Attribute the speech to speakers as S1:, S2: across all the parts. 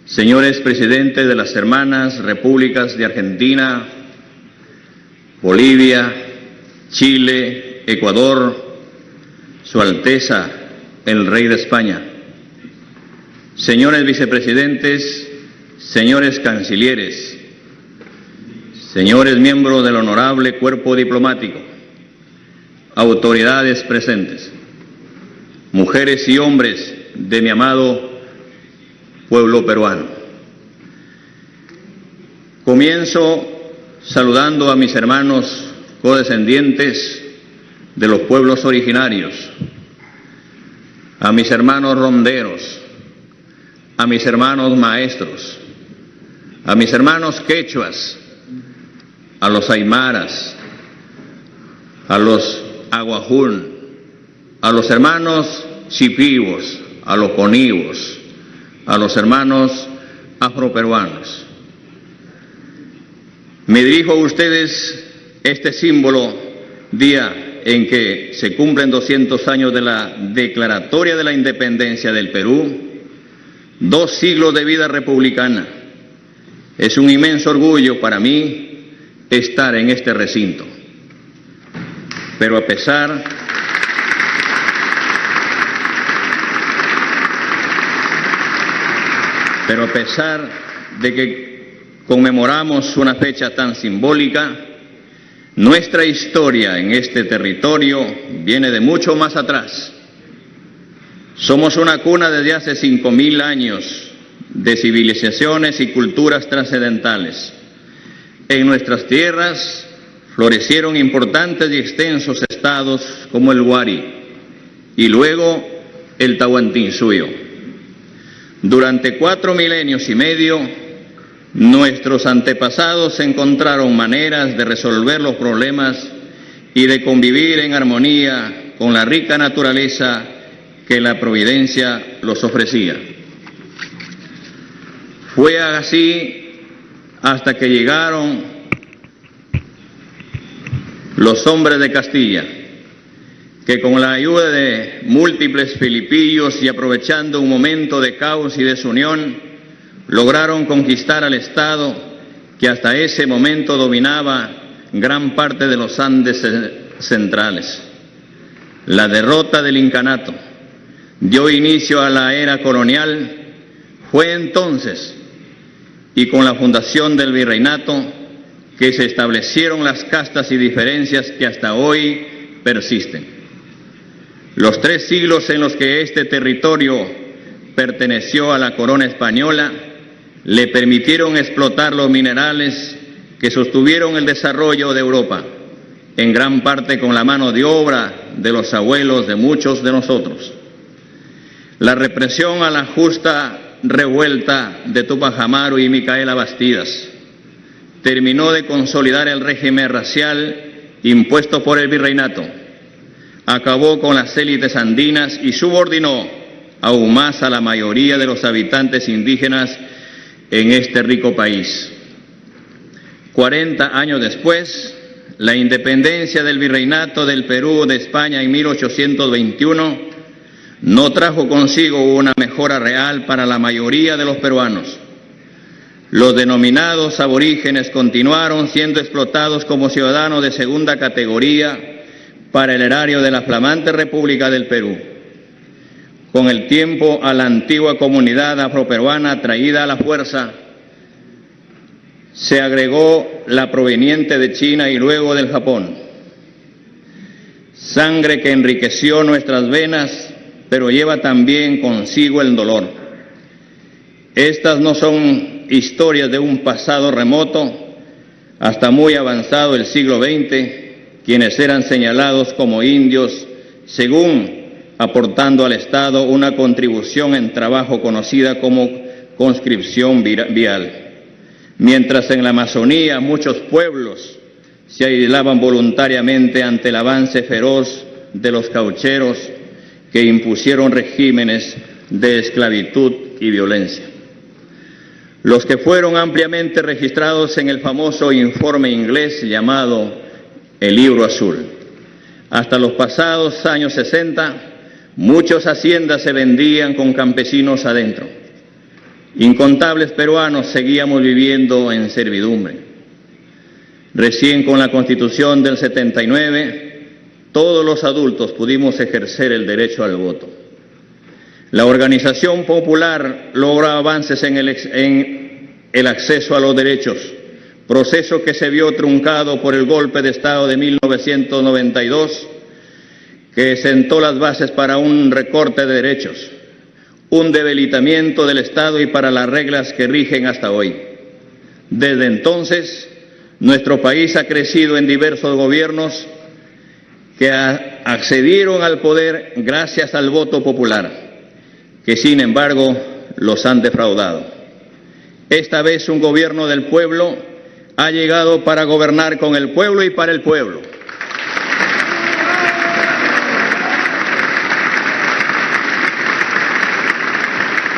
S1: señores presidentes de las hermanas repúblicas de Argentina, Bolivia, Chile, Ecuador, Su Alteza, el Rey de España, señores vicepresidentes, señores cancilleres, señores miembros del honorable cuerpo diplomático, autoridades presentes, mujeres y hombres de mi amado pueblo peruano. Comienzo saludando a mis hermanos codescendientes de los pueblos originarios, a mis hermanos ronderos, a mis hermanos maestros, a mis hermanos quechuas, a los aymaras, a los aguajún, a los hermanos chipivos, a los conivos, a los hermanos afroperuanos. Me dirijo a ustedes este símbolo día en que se cumplen 200 años de la declaratoria de la independencia del Perú, 2 siglos de vida republicana. Es un inmenso orgullo para mí estar en este recinto. Pero a pesar de que conmemoramos una fecha tan simbólica, nuestra historia en este territorio viene de mucho más atrás. Somos una cuna desde hace 5.000 años de civilizaciones y culturas trascendentales. En nuestras tierras florecieron importantes y extensos estados como el Huari y luego el Tahuantinsuyo. Durante 4 milenios y medio, nuestros antepasados encontraron maneras de resolver los problemas y de convivir en armonía con la rica naturaleza que la providencia los ofrecía. Fue así hasta que llegaron los hombres de Castilla, que con la ayuda de múltiples filipillos y aprovechando un momento de caos y desunión, lograron conquistar al Estado que hasta ese momento dominaba gran parte de los Andes centrales. La derrota del incanato dio inicio a la era colonial. Fue entonces, y con la fundación del virreinato, que se establecieron las castas y diferencias que hasta hoy persisten. Los 3 siglos en los que este territorio perteneció a la corona española le permitieron explotar los minerales que sostuvieron el desarrollo de Europa, en gran parte con la mano de obra de los abuelos de muchos de nosotros. La represión a la justa revuelta de Túpac Amaru y Micaela Bastidas terminó de consolidar el régimen racial impuesto por el virreinato, acabó con las élites andinas y subordinó aún más a la mayoría de los habitantes indígenas en este rico país. 40 años después, la independencia del virreinato del Perú de España en 1821 no trajo consigo una mejora real para la mayoría de los peruanos. Los denominados aborígenes continuaron siendo explotados como ciudadanos de segunda categoría para el erario de la flamante República del Perú. Con el tiempo, a la antigua comunidad afroperuana traída a la fuerza se agregó la proveniente de China y luego del Japón. Sangre que enriqueció nuestras venas, pero lleva también consigo el dolor. Estas no son historias de un pasado remoto. Hasta muy avanzado el siglo XX, quienes eran señalados como indios, según aportando al Estado una contribución en trabajo conocida como conscripción vial. Mientras en la Amazonía muchos pueblos se aislaban voluntariamente ante el avance feroz de los caucheros que impusieron regímenes de esclavitud y violencia. Los que fueron ampliamente registrados en el famoso informe inglés llamado el Libro Azul. Hasta los pasados años 60, muchas haciendas se vendían con campesinos adentro. incontables peruanos seguíamos viviendo en servidumbre. Recién con la Constitución del 79, todos los adultos pudimos ejercer el derecho al voto. La organización popular logró avances en el acceso a los derechos, proceso que se vio truncado por el golpe de Estado de 1992, que sentó las bases para un recorte de derechos, un debilitamiento del Estado y para las reglas que rigen hasta hoy. Desde entonces, nuestro país ha crecido en diversos gobiernos que accedieron al poder gracias al voto popular, que sin embargo los han defraudado. Esta vez un gobierno del pueblo ha llegado para gobernar con el pueblo y para el pueblo.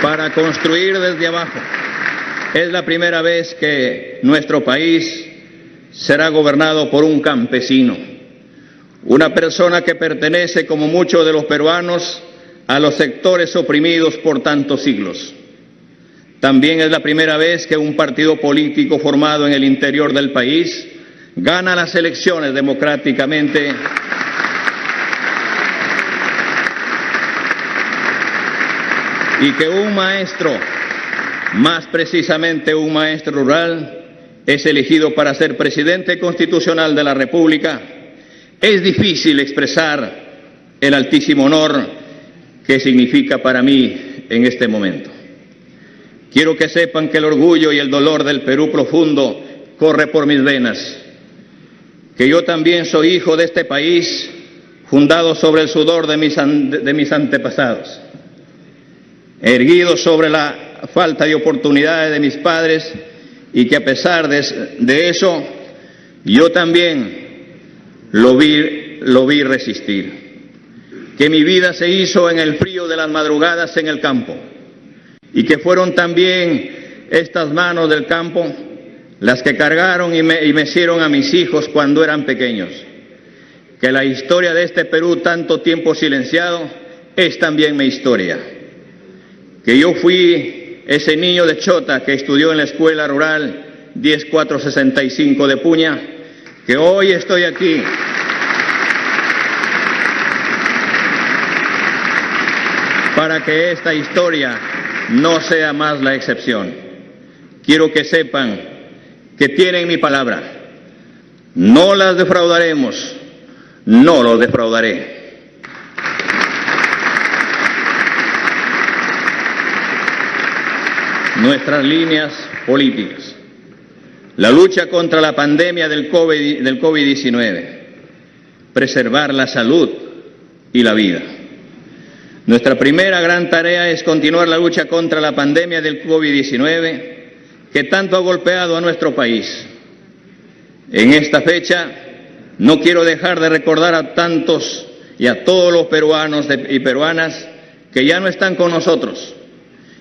S1: Para construir desde abajo. Es la primera vez que nuestro país será gobernado por un campesino, una persona que pertenece, como muchos de los peruanos, a los sectores oprimidos por tantos siglos. También es la primera vez que un partido político formado en el interior del país gana las elecciones democráticamente y que un maestro, más precisamente un maestro rural, es elegido para ser presidente constitucional de la República. Es difícil expresar el altísimo honor que significa para mí en este momento. Quiero que sepan que el orgullo y el dolor del Perú profundo corre por mis venas, que yo también soy hijo de este país, fundado sobre el sudor de mis antepasados, erguido sobre la falta de oportunidades de mis padres, y que a pesar de eso, yo también lo vi resistir. Que mi vida se hizo en el frío de las madrugadas en el campo, y que fueron también estas manos del campo las que cargaron y mecieron a mis hijos cuando eran pequeños. Que la historia de este Perú, tanto tiempo silenciado, es también mi historia. Que yo fui ese niño de Chota que estudió en la escuela rural 10465 de Puña, que hoy estoy aquí para que esta historia no sea más la excepción. Quiero que sepan que tienen mi palabra. No las defraudaremos, no los defraudaré. Nuestras líneas políticas. La lucha contra la pandemia del COVID-19. Preservar la salud y la vida. Nuestra primera gran tarea es continuar la lucha contra la pandemia del COVID-19 que tanto ha golpeado a nuestro país. En esta fecha no quiero dejar de recordar a tantos y a todos los peruanos y peruanas que ya no están con nosotros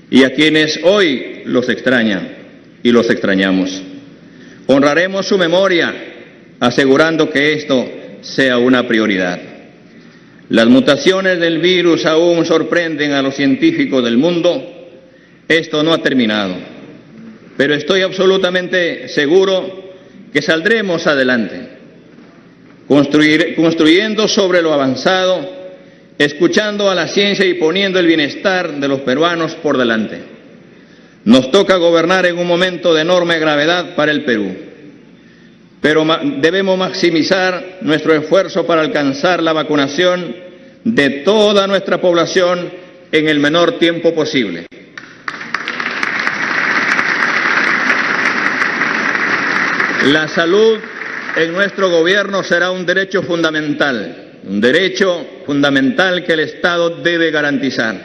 S1: y a quienes hoy los extrañan y los extrañamos. Honraremos su memoria asegurando que esto sea una prioridad. Las mutaciones del virus aún sorprenden a los científicos del mundo. Esto no ha terminado, pero estoy absolutamente seguro que saldremos adelante, construyendo sobre lo avanzado, escuchando a la ciencia y poniendo el bienestar de los peruanos por delante. Nos toca gobernar en un momento de enorme gravedad para el Perú, pero debemos maximizar nuestro esfuerzo para alcanzar la vacunación de toda nuestra población en el menor tiempo posible. La salud en nuestro gobierno será un derecho fundamental que el Estado debe garantizar.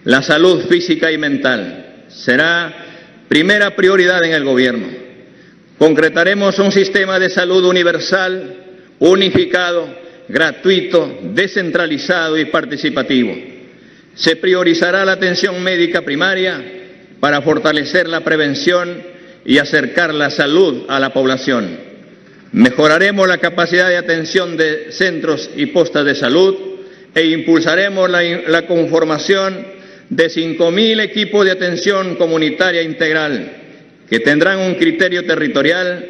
S1: La salud física y mental será primera prioridad en el gobierno. Concretaremos un sistema de salud universal, unificado, gratuito, descentralizado y participativo. Se priorizará la atención médica primaria para fortalecer la prevención y acercar la salud a la población. Mejoraremos la capacidad de atención de centros y postas de salud e impulsaremos la conformación de 5.000 equipos de atención comunitaria integral que tendrán un criterio territorial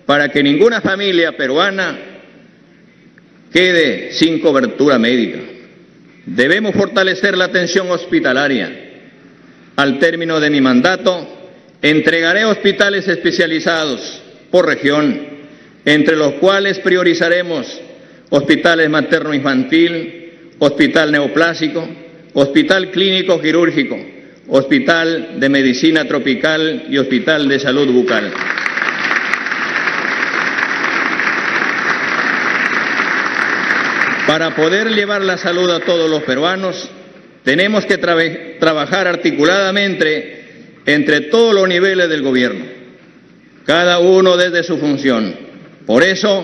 S1: para que ninguna familia peruana quede sin cobertura médica. Debemos fortalecer la atención hospitalaria. Al término de mi mandato, entregaré hospitales especializados por región, entre los cuales priorizaremos hospitales materno-infantil, hospital neoplásico, hospital clínico quirúrgico, hospital de medicina tropical y hospital de salud bucal. Para poder llevar la salud a todos los peruanos, tenemos que trabajar articuladamente entre todos los niveles del gobierno, cada uno desde su función. Por eso,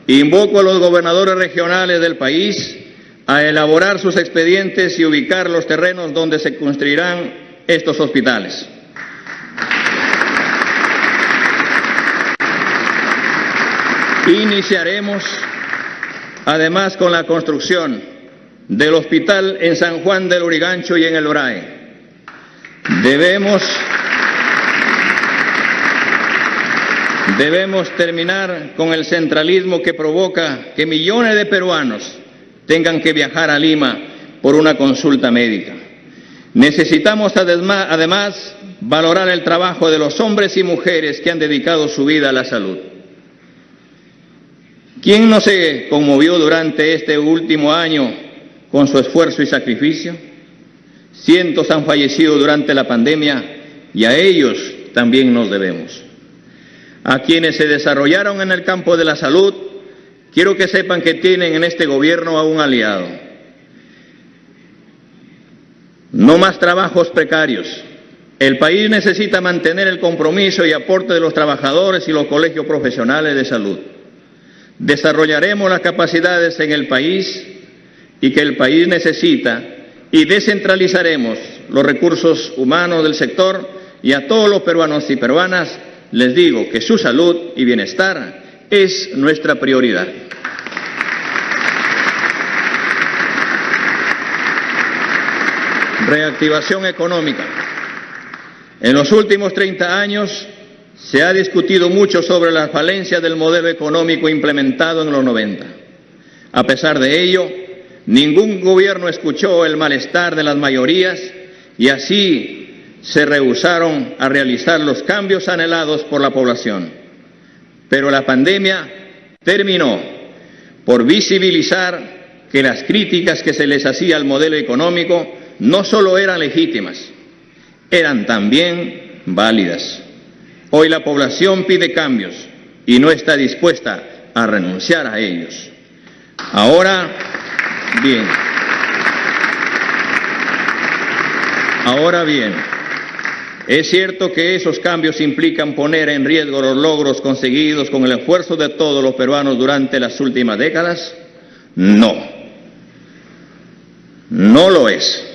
S1: invoco a los gobernadores regionales del país a elaborar sus expedientes y ubicar los terrenos donde se construirán estos hospitales. Iniciaremos además con la construcción del hospital en San Juan del Lurigancho y en el Orae. Debemos terminar con el centralismo que provoca que millones de peruanos tengan que viajar a Lima por una consulta médica. Necesitamos además valorar el trabajo de los hombres y mujeres que han dedicado su vida a la salud. ¿Quién no se conmovió durante este último año con su esfuerzo y sacrificio? Cientos han fallecido durante la pandemia y a ellos también nos debemos. A quienes se desarrollaron en el campo de la salud, quiero que sepan que tienen en este gobierno a un aliado. No más trabajos precarios. El país necesita mantener el compromiso y aporte de los trabajadores y los colegios profesionales de salud. Desarrollaremos las capacidades en el país y que el país necesita y descentralizaremos los recursos humanos del sector, y a todos los peruanos y peruanas les digo que su salud y bienestar es nuestra prioridad. Reactivación económica. En los últimos 30 años se ha discutido mucho sobre las falencias del modelo económico implementado en los 90. A pesar de ello, ningún gobierno escuchó el malestar de las mayorías y así se rehusaron a realizar los cambios anhelados por la población. Pero la pandemia terminó por visibilizar que las críticas que se les hacía al modelo económico no solo eran legítimas, eran también válidas. Hoy la población pide cambios y no está dispuesta a renunciar a ellos. Ahora bien, ¿es cierto que esos cambios implican poner en riesgo los logros conseguidos con el esfuerzo de todos los peruanos durante las últimas décadas? No, no lo es.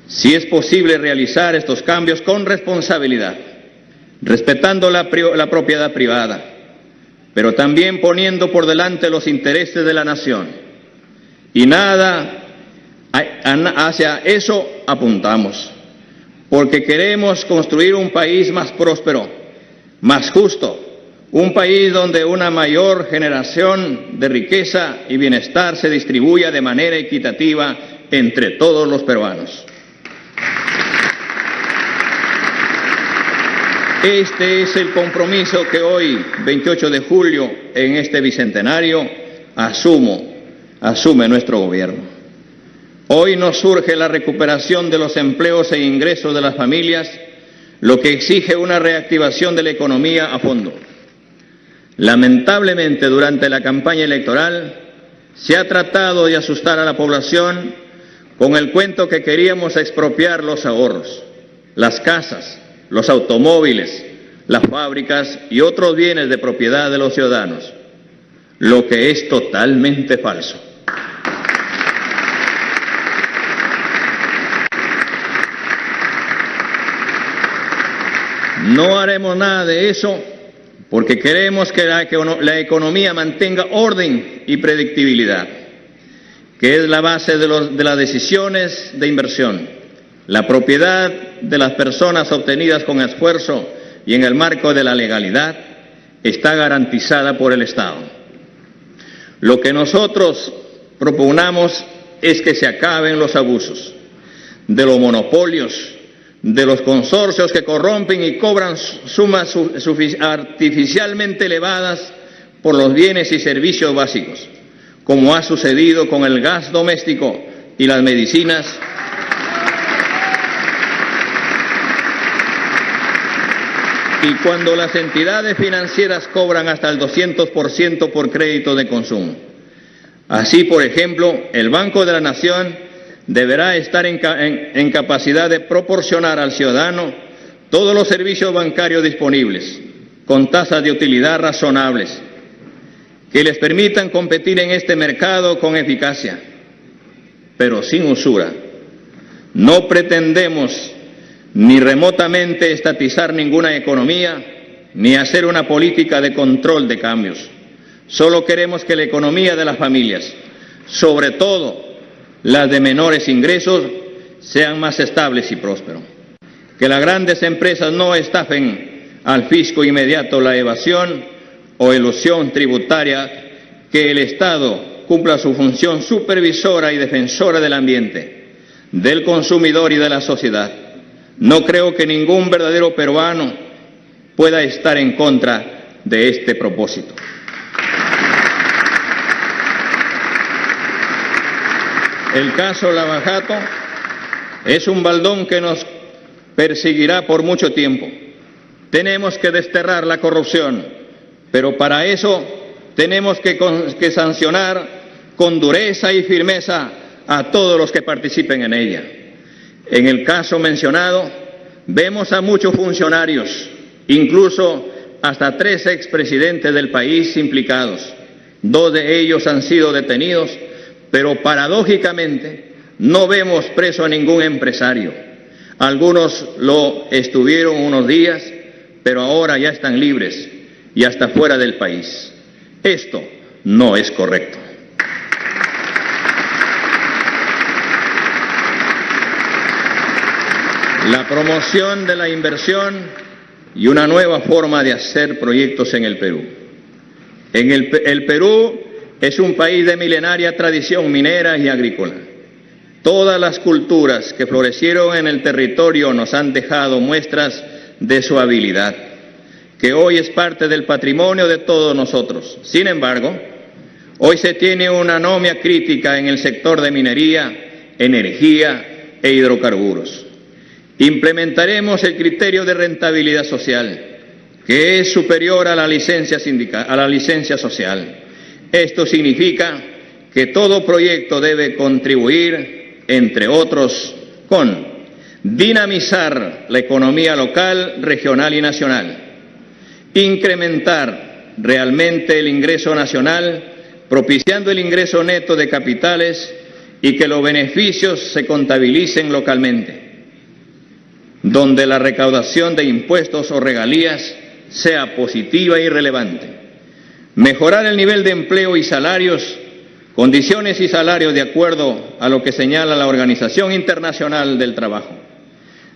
S1: Sí es posible realizar estos cambios con responsabilidad, respetando la propiedad privada, pero también poniendo por delante los intereses de la nación. Y nada hacia eso apuntamos, porque queremos construir un país más próspero, más justo, un país donde una mayor generación de riqueza y bienestar se distribuya de manera equitativa entre todos los peruanos. Este es el compromiso que hoy, 28 de julio, en este bicentenario, asume nuestro gobierno. Hoy nos surge la recuperación de los empleos e ingresos de las familias, lo que exige una reactivación de la economía a fondo. Lamentablemente, durante la campaña electoral, se ha tratado de asustar a la población con el cuento que queríamos expropiar los ahorros, las casas, los automóviles, las fábricas y otros bienes de propiedad de los ciudadanos, lo que es totalmente falso. No haremos nada de eso porque queremos que la economía mantenga orden y predictibilidad. que es la base de las decisiones de inversión. La propiedad de las personas obtenidas con esfuerzo y en el marco de la legalidad está garantizada por el Estado. Lo que nosotros propugnamos es que se acaben los abusos, de los monopolios, de los consorcios que corrompen y cobran sumas artificialmente elevadas por los bienes y servicios básicos, como ha sucedido con el gas doméstico y las medicinas, y cuando las entidades financieras cobran hasta el 200% por crédito de consumo. Así, por ejemplo, el Banco de la Nación deberá estar en capacidad de proporcionar al ciudadano todos los servicios bancarios disponibles, con tasas de utilidad razonables, que les permitan competir en este mercado con eficacia, pero sin usura. No pretendemos ni remotamente estatizar ninguna economía, ni hacer una política de control de cambios. Solo queremos que la economía de las familias, sobre todo las de menores ingresos, sean más estables y prósperos. Que las grandes empresas no estafen al fisco inmediato la evasión o elusión tributaria, que el Estado cumpla su función supervisora y defensora del ambiente, del consumidor y de la sociedad. No creo que ningún verdadero peruano pueda estar en contra de este propósito. El caso Lava Jato es un baldón que nos perseguirá por mucho tiempo. Tenemos que desterrar la corrupción, pero para eso tenemos que sancionar con dureza y firmeza a todos los que participen en ella. En el caso mencionado, vemos a muchos funcionarios, incluso hasta 3 expresidentes del país implicados. 2 de ellos han sido detenidos, pero paradójicamente no vemos preso a ningún empresario. Algunos lo estuvieron unos días, pero ahora ya están libres y hasta fuera del país. Esto no es correcto. La promoción de la inversión y una nueva forma de hacer proyectos en el Perú. El Perú es un país de milenaria tradición minera y agrícola. Todas las culturas que florecieron en el territorio nos han dejado muestras de su habilidad, que hoy es parte del patrimonio de todos nosotros. Sin embargo, hoy se tiene una anomia crítica en el sector de minería, energía e hidrocarburos. Implementaremos el criterio de rentabilidad social, que es superior a la licencia social. Esto significa que todo proyecto debe contribuir, entre otros, con dinamizar la economía local, regional y nacional, incrementar realmente el ingreso nacional, propiciando el ingreso neto de capitales y que los beneficios se contabilicen localmente, donde la recaudación de impuestos o regalías sea positiva y relevante. Mejorar el nivel de empleo y salarios, condiciones y salarios de acuerdo a lo que señala la Organización Internacional del Trabajo.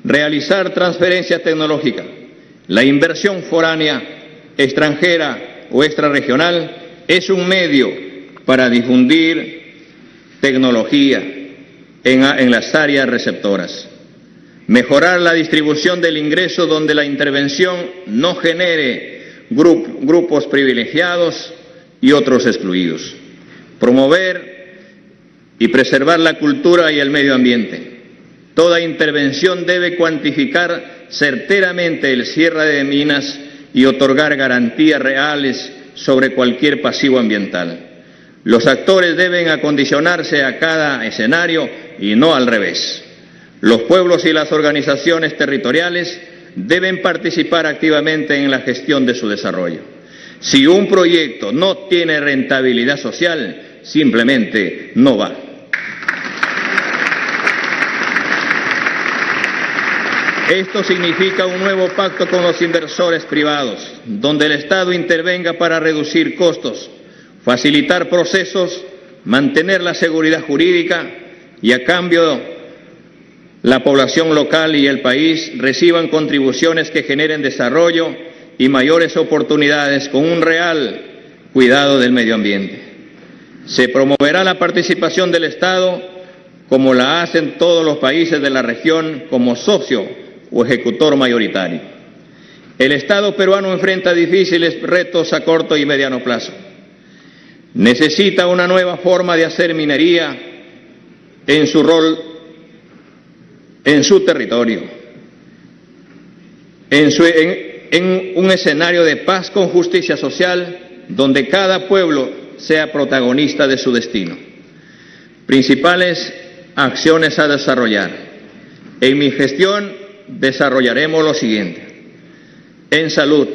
S1: Realizar transferencia tecnológica. La inversión foránea, extranjera o extrarregional es un medio para difundir tecnología en las áreas receptoras. Mejorar la distribución del ingreso donde la intervención no genere grupos privilegiados y otros excluidos. Promover y preservar la cultura y el medio ambiente. Toda intervención debe cuantificar certeramente el cierre de minas y otorgar garantías reales sobre cualquier pasivo ambiental. Los actores deben acondicionarse a cada escenario y no al revés. Los pueblos y las organizaciones territoriales deben participar activamente en la gestión de su desarrollo. Si un proyecto no tiene rentabilidad social, simplemente no va. Esto significa un nuevo pacto con los inversores privados, donde el Estado intervenga para reducir costos, facilitar procesos, mantener la seguridad jurídica y a cambio la población local y el país reciban contribuciones que generen desarrollo y mayores oportunidades con un real cuidado del medio ambiente. Se promoverá la participación del Estado como la hacen todos los países de la región como socio o ejecutor mayoritario. El Estado peruano enfrenta difíciles retos a corto y mediano plazo. Necesita una nueva forma de hacer minería en su rol, en su territorio, en un escenario de paz con justicia social, donde cada pueblo sea protagonista de su destino. Principales acciones a desarrollar. En mi gestión desarrollaremos lo siguiente. En salud,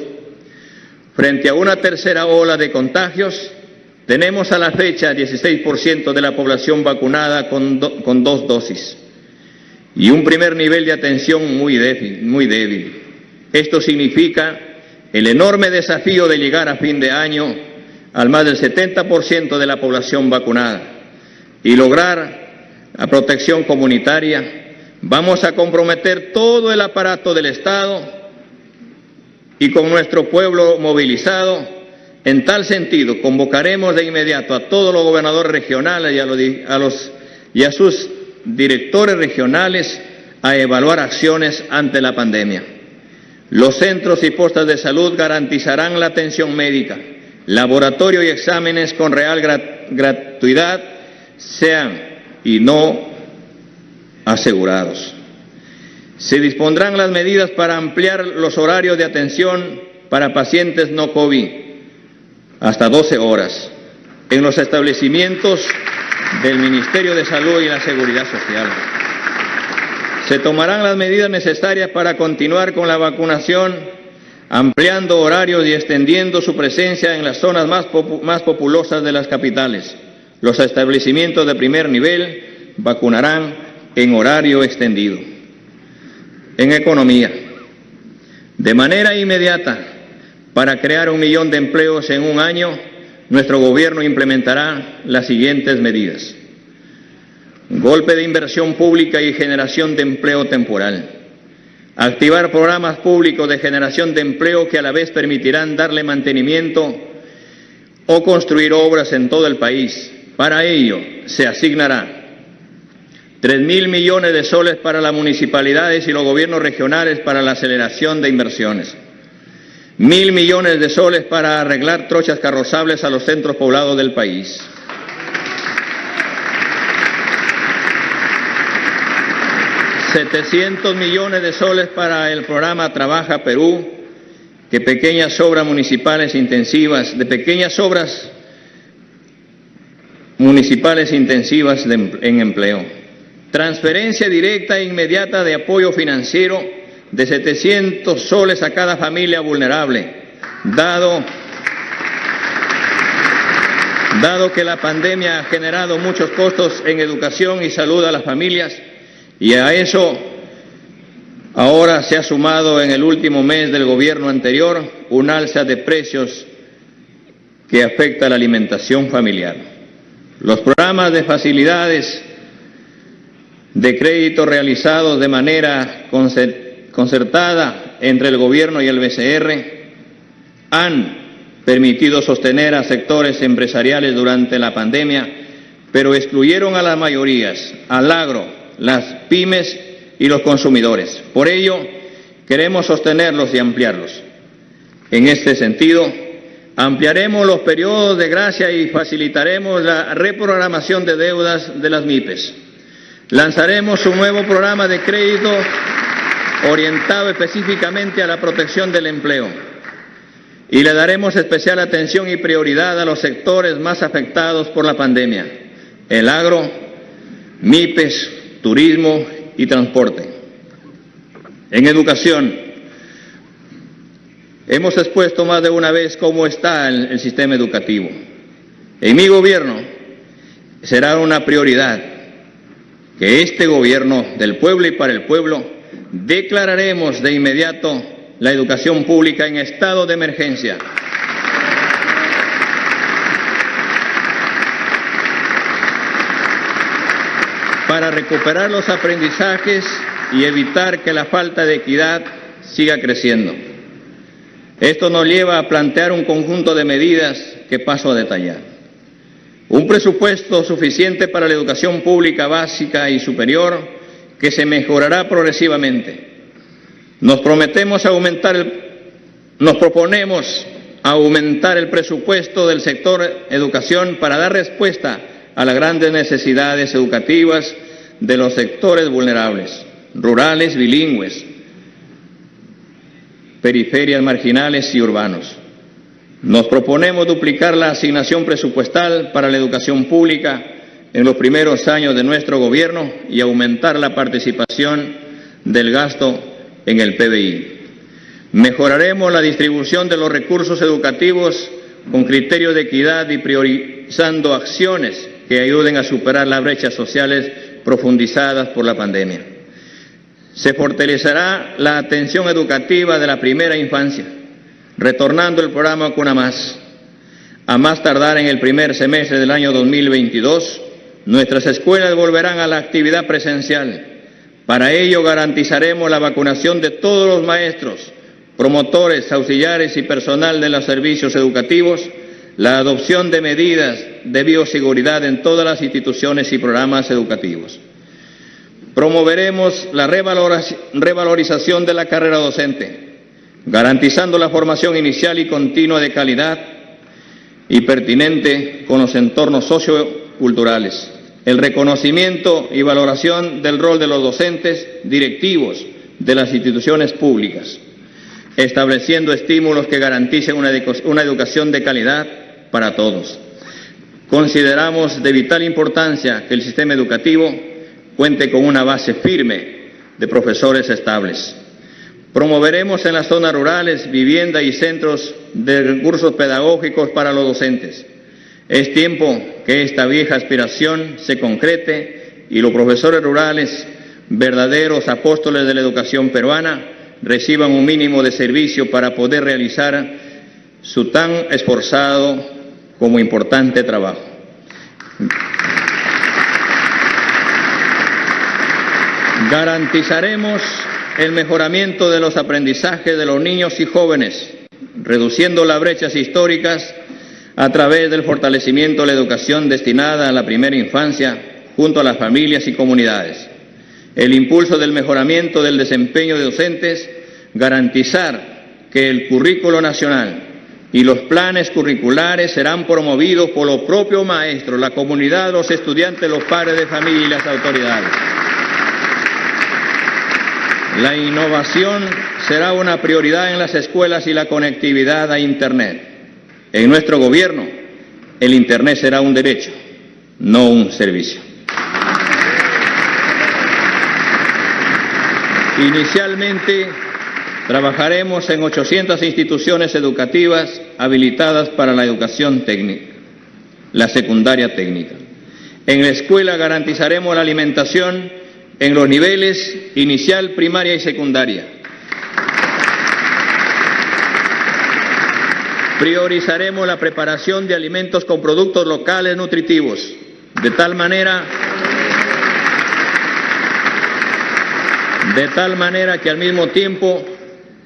S1: frente a una tercera ola de contagios, tenemos a la fecha 16% de la población vacunada con 2 dosis y un primer nivel de atención muy débil. Esto significa el enorme desafío de llegar a fin de año al más del 70% de la población vacunada y lograr la protección comunitaria. Vamos a comprometer todo el aparato del Estado y con nuestro pueblo movilizado. En tal sentido, convocaremos de inmediato a todos los gobernadores regionales y a sus directores regionales a evaluar acciones ante la pandemia. Los centros y postas de salud garantizarán la atención médica, laboratorio y exámenes con real gratuidad sean y no asegurados. Se dispondrán las medidas para ampliar los horarios de atención para pacientes no COVID hasta 12 horas en los establecimientos del Ministerio de Salud y la Seguridad Social. Se tomarán las medidas necesarias para continuar con la vacunación, ampliando horarios y extendiendo su presencia en las zonas más populosas de las capitales. Los establecimientos de primer nivel vacunarán en horario extendido. En economía, de manera inmediata, para crear 1 millón de empleos en un año, nuestro gobierno implementará las siguientes medidas. Golpe de inversión pública y generación de empleo temporal. Activar programas públicos de generación de empleo que a la vez permitirán darle mantenimiento o construir obras en todo el país. Para ello se asignará 3.000 millones de soles para las municipalidades y los gobiernos regionales para la aceleración de inversiones. 1.000 millones de soles para arreglar trochas carrozables a los centros poblados del país. $700 millones de soles para el programa Trabaja Perú, que pequeñas obras municipales intensivas, en empleo. Transferencia directa e inmediata de apoyo financiero de 700 soles a cada familia vulnerable, dado que la pandemia ha generado muchos costos en educación y salud a las familias, y a eso ahora se ha sumado en el último mes del gobierno anterior un alza de precios que afecta a la alimentación familiar. Los programas de facilidades de crédito realizados de manera concertada entre el gobierno y el BCR han permitido sostener a sectores empresariales durante la pandemia, pero excluyeron a las mayorías, al agro, las pymes y los consumidores. Por ello, queremos sostenerlos y ampliarlos. En este sentido, ampliaremos los periodos de gracia y facilitaremos la reprogramación de deudas de las MIPES. Lanzaremos un nuevo programa de crédito orientado específicamente a la protección del empleo y le daremos especial atención y prioridad a los sectores más afectados por la pandemia: el agro, MIPES, turismo y transporte. En educación, hemos expuesto más de una vez cómo está el sistema educativo. En mi gobierno será una prioridad que este gobierno del pueblo y para el pueblo declararemos de inmediato la educación pública en estado de emergencia. para recuperar los aprendizajes y evitar que la falta de equidad siga creciendo. Esto nos lleva a plantear un conjunto de medidas que paso a detallar. Un presupuesto suficiente para la educación pública básica y superior que se mejorará progresivamente. Nos proponemos aumentar el presupuesto del sector educación para dar respuesta a las grandes necesidades educativas de los sectores vulnerables, rurales, bilingües, periferias marginales y urbanos. Nos proponemos duplicar la asignación presupuestal para la educación pública en los primeros años de nuestro gobierno y aumentar la participación del gasto en el PBI. Mejoraremos la distribución de los recursos educativos con criterios de equidad y priorizando acciones que ayuden a superar las brechas sociales profundizadas por la pandemia. Se fortalecerá la atención educativa de la primera infancia, retornando el programa Cuna Más. A más tardar en el primer semestre del año 2022, nuestras escuelas volverán a la actividad presencial. Para ello garantizaremos la vacunación de todos los maestros, promotores, auxiliares y personal de los servicios educativos, la adopción de medidas de bioseguridad en todas las instituciones y programas educativos. Promoveremos la revalorización de la carrera docente, garantizando la formación inicial y continua de calidad y pertinente con los entornos socioculturales, el reconocimiento y valoración del rol de los docentes directivos de las instituciones públicas, estableciendo estímulos que garanticen una educación de calidad para todos. Consideramos de vital importancia que el sistema educativo cuente con una base firme de profesores estables. Promoveremos en las zonas rurales vivienda y centros de recursos pedagógicos para los docentes. Es tiempo que esta vieja aspiración se concrete y los profesores rurales, verdaderos apóstoles de la educación peruana, reciban un mínimo de servicio para poder realizar su tan esforzado como importante trabajo. Garantizaremos el mejoramiento de los aprendizajes de los niños y jóvenes, reduciendo las brechas históricas a través del fortalecimiento de la educación destinada a la primera infancia junto a las familias y comunidades. El impulso del mejoramiento del desempeño de docentes, garantizar que el currículo nacional y los planes curriculares serán promovidos por los propios maestros, la comunidad, los estudiantes, los padres de familia y las autoridades. La innovación será una prioridad en las escuelas y la conectividad a Internet. En nuestro gobierno, el Internet será un derecho, no un servicio. Inicialmente, trabajaremos en 800 instituciones educativas habilitadas para la educación técnica, la secundaria técnica. En la escuela garantizaremos la alimentación en los niveles inicial, primaria y secundaria. Priorizaremos la preparación de alimentos con productos locales nutritivos, de tal manera que al mismo tiempo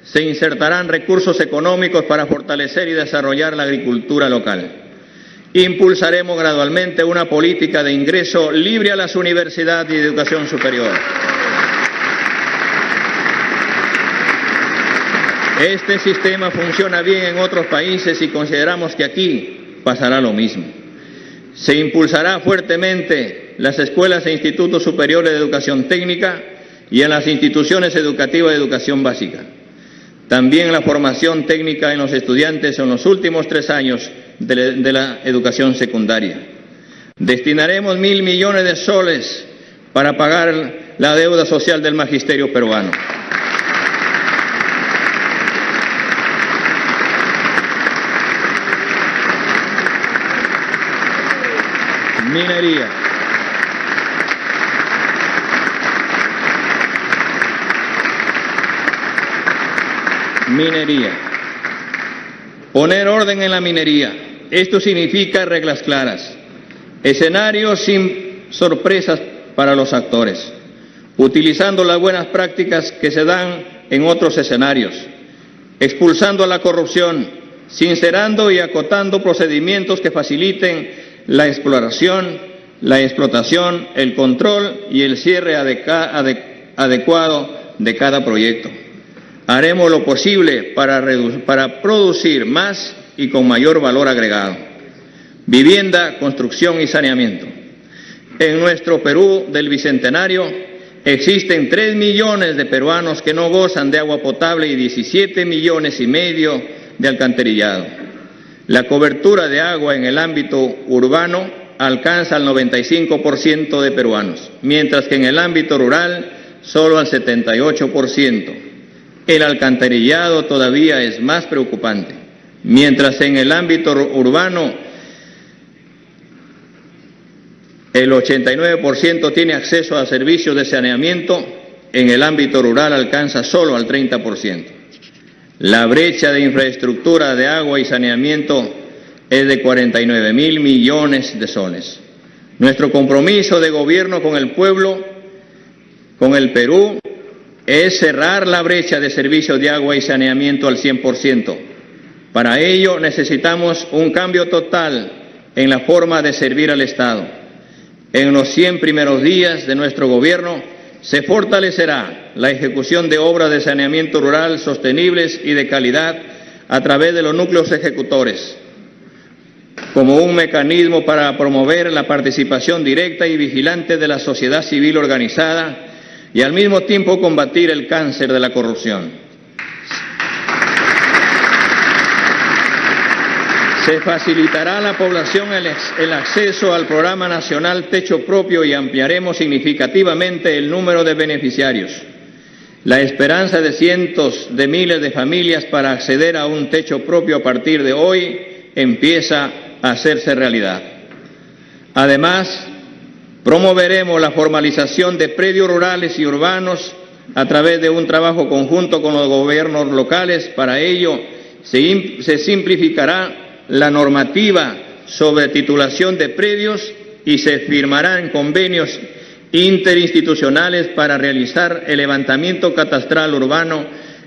S1: se insertarán recursos económicos para fortalecer y desarrollar la agricultura local. Impulsaremos gradualmente una política de ingreso libre a las universidades y de educación superior. Este sistema funciona bien en otros países y consideramos que aquí pasará lo mismo. Se impulsará fuertemente las escuelas e institutos superiores de educación técnica y en las instituciones educativas de educación básica. También la formación técnica en los estudiantes en los últimos 3 años de la educación secundaria. Destinaremos 1.000 millones de soles para pagar la deuda social del magisterio peruano. Minería. Minería. Poner orden en la minería. Esto significa reglas claras, escenarios sin sorpresas para los actores, utilizando las buenas prácticas que se dan en otros escenarios, expulsando a la corrupción, sincerando y acotando procedimientos que faciliten la exploración, la explotación, el control y el cierre adecuado de cada proyecto. Haremos lo posible para producir más y con mayor valor agregado. Vivienda, construcción y saneamiento. En nuestro Perú del Bicentenario existen 3 millones de peruanos que no gozan de agua potable y 17,5 millones de alcantarillado. La cobertura de agua en el ámbito urbano alcanza al 95% de peruanos, mientras que en el ámbito rural solo al 78%. El alcantarillado todavía es más preocupante, mientras en el ámbito urbano el 89% tiene acceso a servicios de saneamiento, en el ámbito rural alcanza solo al 30%. La brecha de infraestructura de agua y saneamiento es de 49,000 millones de soles. Nuestro compromiso de gobierno con el pueblo, con el Perú, es cerrar la brecha de servicios de agua y saneamiento al 100%. Para ello necesitamos un cambio total en la forma de servir al Estado. En los 100 primeros días de nuestro gobierno se fortalecerá la ejecución de obras de saneamiento rural sostenibles y de calidad a través de los núcleos ejecutores, como un mecanismo para promover la participación directa y vigilante de la sociedad civil organizada y al mismo tiempo combatir el cáncer de la corrupción. Se facilitará a la población el acceso al Programa Nacional Techo Propio y ampliaremos significativamente el número de beneficiarios. La esperanza de cientos de miles de familias para acceder a un techo propio a partir de hoy empieza a hacerse realidad. Además, promoveremos la formalización de predios rurales y urbanos a través de un trabajo conjunto con los gobiernos locales. Para ello, se simplificará la normativa sobre titulación de predios y se firmarán convenios interinstitucionales para realizar el levantamiento catastral urbano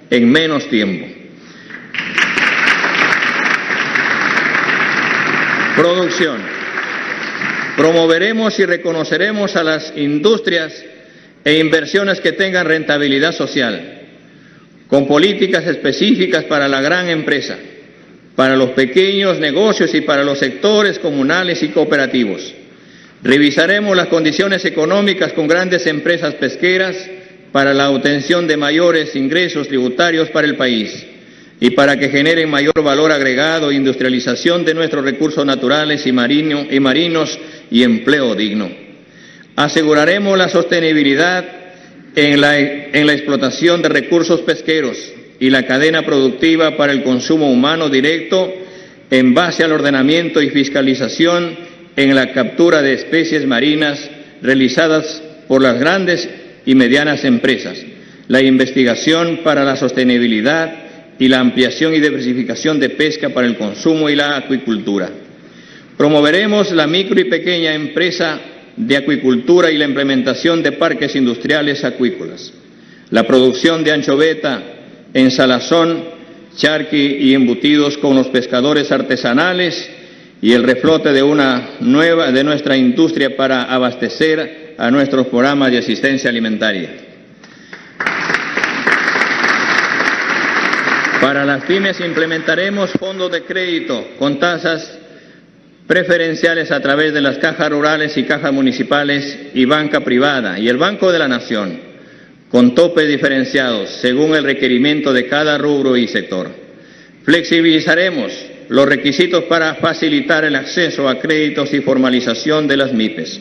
S1: en menos tiempo. Producción. Promoveremos y reconoceremos a las industrias e inversiones que tengan rentabilidad social, con políticas específicas para la gran empresa, para los pequeños negocios y para los sectores comunales y cooperativos. Revisaremos las condiciones económicas con grandes empresas pesqueras para la obtención de mayores ingresos tributarios para el país y para que generen mayor valor agregado e industrialización de nuestros recursos naturales y marinos y empleo digno. Aseguraremos la sostenibilidad en la explotación de recursos pesqueros y la cadena productiva para el consumo humano directo en base al ordenamiento y fiscalización en la captura de especies marinas realizadas por las grandes y medianas empresas, la investigación para la sostenibilidad y la ampliación y diversificación de pesca para el consumo y la acuicultura. Promoveremos la micro y pequeña empresa de acuicultura y la implementación de parques industriales acuícolas, la producción de anchoveta en salazón, charqui y embutidos con los pescadores artesanales y el reflote de nuestra industria para abastecer a nuestros programas de asistencia alimentaria. Para las pymes implementaremos fondos de crédito con tasas preferenciales a través de las cajas rurales y cajas municipales y banca privada y el Banco de la Nación, con topes diferenciados según el requerimiento de cada rubro y sector. Flexibilizaremos los requisitos para facilitar el acceso a créditos y formalización de las MIPES.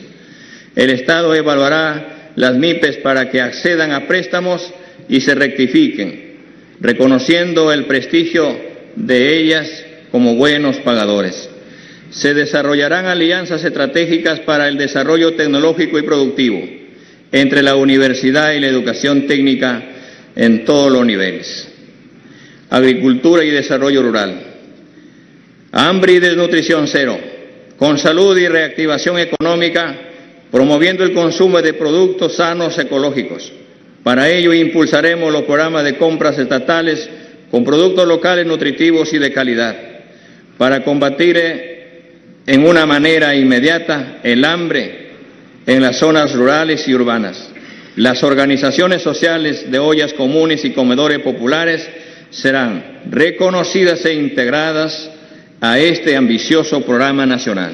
S1: El Estado evaluará las MIPES para que accedan a préstamos y se rectifiquen, reconociendo el prestigio de ellas como buenos pagadores. Se desarrollarán alianzas estratégicas para el desarrollo tecnológico y productivo entre la universidad y la educación técnica en todos los niveles. Agricultura y desarrollo rural. Hambre y desnutrición cero. Con salud y reactivación económica promoviendo el consumo de productos sanos ecológicos. Para ello impulsaremos los programas de compras estatales con productos locales nutritivos y de calidad, para combatir en una manera inmediata el hambre en las zonas rurales y urbanas. Las organizaciones sociales de ollas comunes y comedores populares serán reconocidas e integradas a este ambicioso programa nacional.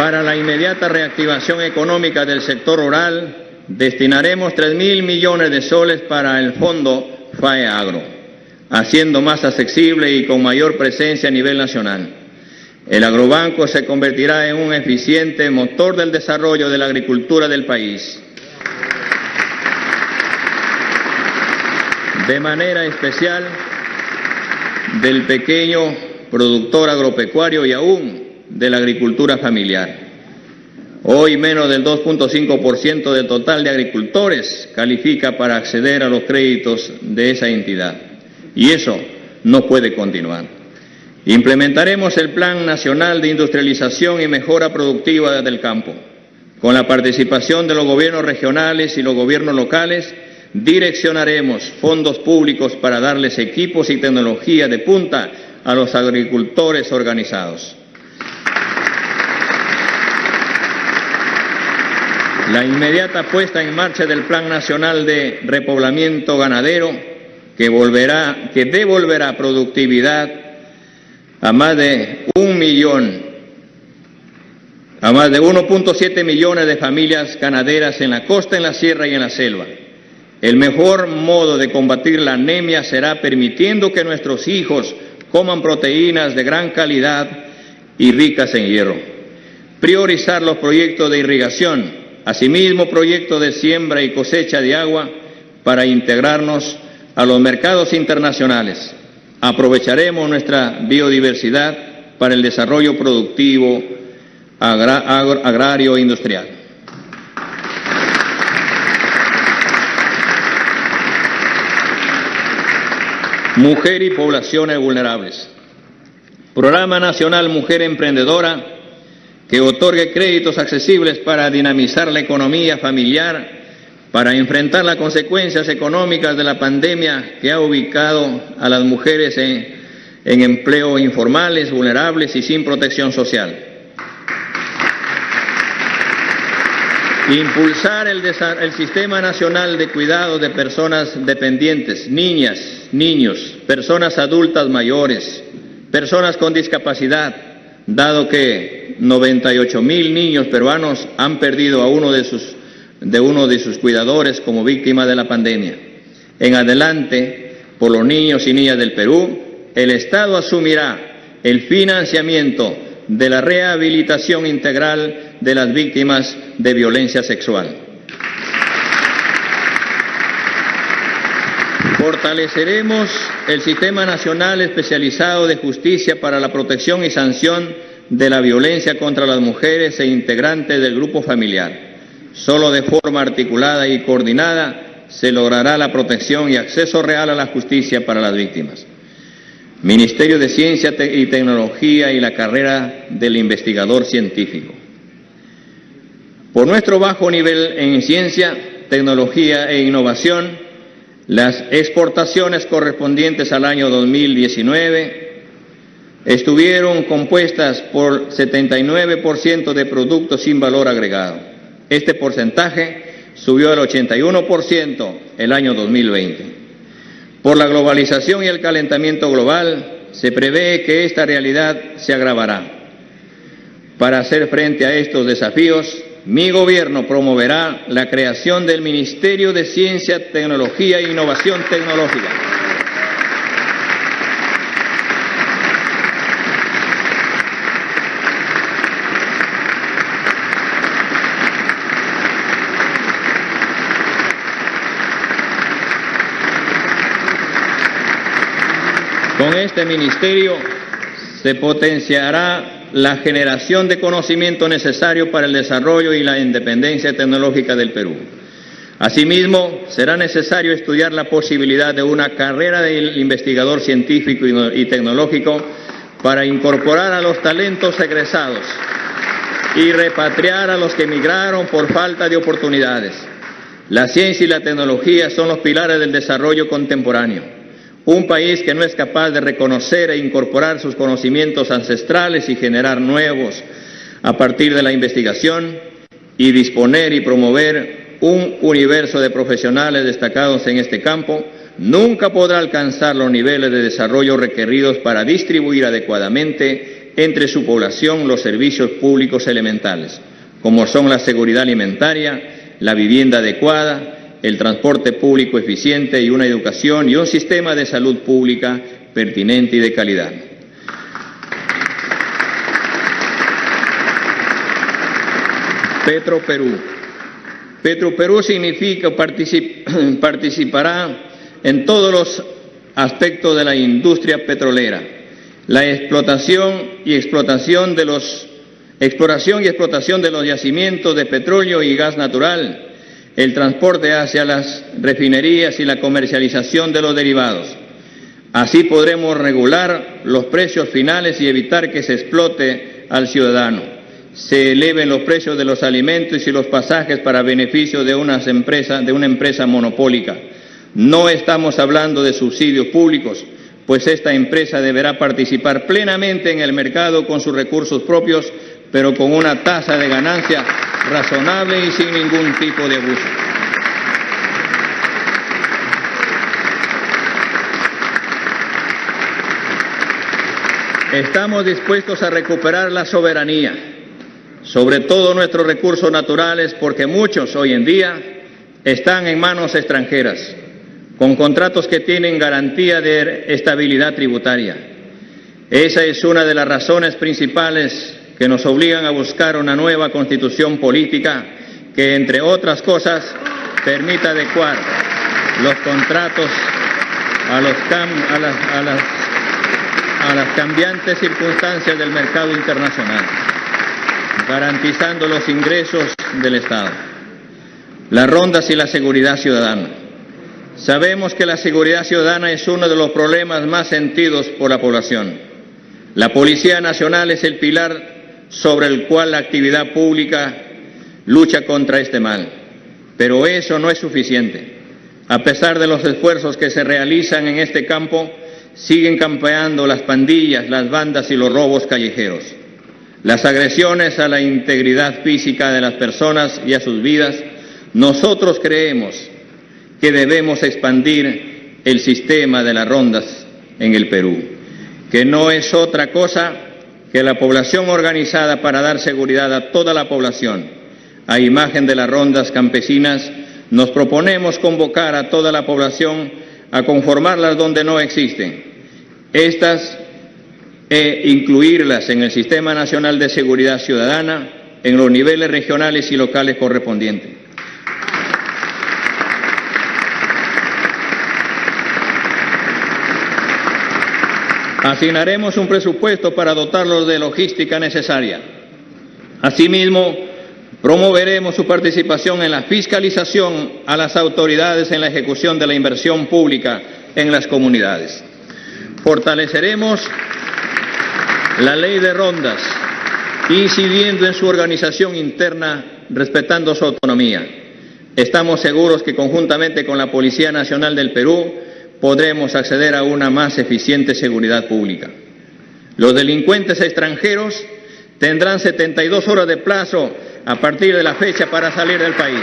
S1: Para la inmediata reactivación económica del sector rural, destinaremos 3.000 millones de soles para el Fondo FAE-Agro, haciendo más accesible y con mayor presencia a nivel nacional. El agrobanco se convertirá en un eficiente motor del desarrollo de la agricultura del país. De manera especial, del pequeño productor agropecuario y aún de la agricultura familiar. Hoy menos del 2.5% del total de agricultores califica para acceder a los créditos de esa entidad. Y eso no puede continuar. Implementaremos el Plan Nacional de Industrialización y Mejora Productiva del Campo. Con la participación de los gobiernos regionales y los gobiernos locales, direccionaremos fondos públicos para darles equipos y tecnología de punta a los agricultores organizados. La inmediata puesta en marcha del Plan Nacional de Repoblamiento Ganadero, que devolverá productividad a más de 1.7 millones de familias ganaderas en la costa, en la sierra y en la selva. El mejor modo de combatir la anemia será permitiendo que nuestros hijos coman proteínas de gran calidad y ricas en hierro. Priorizar los proyectos de irrigación, asimismo proyectos de siembra y cosecha de agua para integrarnos a los mercados internacionales. Aprovecharemos nuestra biodiversidad para el desarrollo productivo agrario e industrial. Mujer y poblaciones vulnerables. Programa Nacional Mujer Emprendedora, que otorgue créditos accesibles para dinamizar la economía familiar, para enfrentar las consecuencias económicas de la pandemia que ha ubicado a las mujeres en empleo informales, vulnerables y sin protección social. Impulsar el Sistema Nacional de Cuidado de Personas Dependientes, niñas, niños, personas adultas mayores, personas con discapacidad, dado que 98.000 niños peruanos han perdido a uno de sus cuidadores como víctima de la pandemia. En adelante, por los niños y niñas del Perú, el Estado asumirá el financiamiento de la rehabilitación integral de las víctimas de violencia sexual. Fortaleceremos el Sistema Nacional Especializado de Justicia para la protección y sanción de la violencia contra las mujeres e integrantes del grupo familiar. Solo de forma articulada y coordinada se logrará la protección y acceso real a la justicia para las víctimas. Ministerio de Ciencia y Tecnología y la carrera del investigador científico. Por nuestro bajo nivel en ciencia, tecnología e innovación, las exportaciones correspondientes al año 2019 estuvieron compuestas por 79% de productos sin valor agregado. Este porcentaje subió al 81% el año 2020. Por la globalización y el calentamiento global, se prevé que esta realidad se agravará. Para hacer frente a estos desafíos, mi gobierno promoverá la creación del Ministerio de Ciencia, Tecnología e Innovación Tecnológica. Con este ministerio se potenciará la generación de conocimiento necesario para el desarrollo y la independencia tecnológica del Perú. Asimismo, será necesario estudiar la posibilidad de una carrera del investigador científico y tecnológico para incorporar a los talentos egresados y repatriar a los que emigraron por falta de oportunidades. La ciencia y la tecnología son los pilares del desarrollo contemporáneo. Un país que no es capaz de reconocer e incorporar sus conocimientos ancestrales y generar nuevos a partir de la investigación y disponer y promover un universo de profesionales destacados en este campo, nunca podrá alcanzar los niveles de desarrollo requeridos para distribuir adecuadamente entre su población los servicios públicos elementales, como son la seguridad alimentaria, la vivienda adecuada, el transporte público eficiente y una educación y un sistema de salud pública pertinente y de calidad. Petroperú. Petroperú significa participará en todos los aspectos de la industria petrolera, la exploración y explotación de los yacimientos de petróleo y gas natural, el transporte hacia las refinerías y la comercialización de los derivados. Así podremos regular los precios finales y evitar que se explote al ciudadano, se eleven los precios de los alimentos y los pasajes para beneficio de una empresa monopólica. No estamos hablando de subsidios públicos, pues esta empresa deberá participar plenamente en el mercado con sus recursos propios, pero con una tasa de ganancia razonable y sin ningún tipo de abuso. Estamos dispuestos a recuperar la soberanía, sobre todo nuestros recursos naturales, porque muchos hoy en día están en manos extranjeras, con contratos que tienen garantía de estabilidad tributaria. Esa es una de las razones principales que nos obligan a buscar una nueva constitución política que, entre otras cosas, permita adecuar los contratos a las cambiantes circunstancias del mercado internacional, garantizando los ingresos del Estado. Las rondas y la seguridad ciudadana. Sabemos que la seguridad ciudadana es uno de los problemas más sentidos por la población. La Policía Nacional es el pilar sobre el cual la actividad pública lucha contra este mal. Pero eso no es suficiente. A pesar de los esfuerzos que se realizan en este campo, siguen campeando las pandillas, las bandas y los robos callejeros. Las agresiones a la integridad física de las personas y a sus vidas. Nosotros creemos que debemos expandir el sistema de las rondas en el Perú, que no es otra cosa que la población organizada para dar seguridad a toda la población. A imagen de las rondas campesinas, nos proponemos convocar a toda la población a conformarlas donde no existen. Estas incluirlas en el Sistema Nacional de Seguridad Ciudadana en los niveles regionales y locales correspondientes. Asignaremos un presupuesto para dotarlos de logística necesaria. Asimismo, promoveremos su participación en la fiscalización a las autoridades en la ejecución de la inversión pública en las comunidades. Fortaleceremos la ley de rondas, incidiendo en su organización interna, respetando su autonomía. Estamos seguros que conjuntamente con la Policía Nacional del Perú podremos acceder a una más eficiente seguridad pública. Los delincuentes extranjeros tendrán 72 horas de plazo a partir de la fecha para salir del país.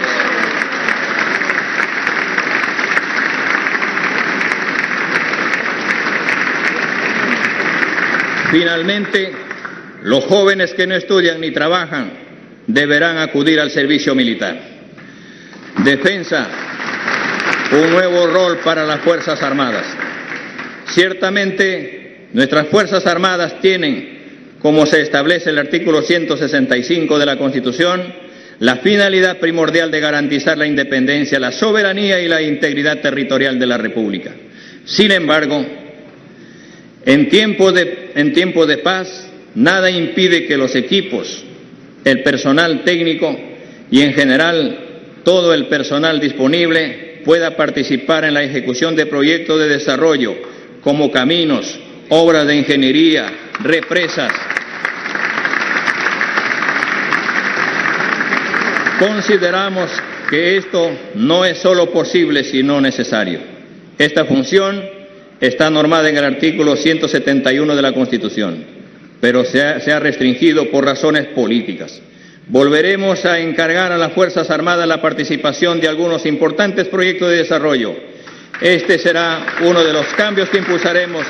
S1: Finalmente, los jóvenes que no estudian ni trabajan deberán acudir al servicio militar. Defensa, un nuevo rol para las Fuerzas Armadas. Ciertamente, nuestras Fuerzas Armadas tienen, como se establece el artículo 165 de la Constitución, la finalidad primordial de garantizar la independencia, la soberanía y la integridad territorial de la República. Sin embargo, en tiempos de paz, nada impide que los equipos, el personal técnico y en general todo el personal disponible pueda participar en la ejecución de proyectos de desarrollo como caminos, obras de ingeniería, represas. Consideramos que esto no es solo posible, sino necesario. Esta función está normada en el artículo 171 de la Constitución, pero se ha restringido por razones políticas. Volveremos a encargar a las Fuerzas Armadas la participación de algunos importantes proyectos de desarrollo. Este será uno de los cambios que impulsaremos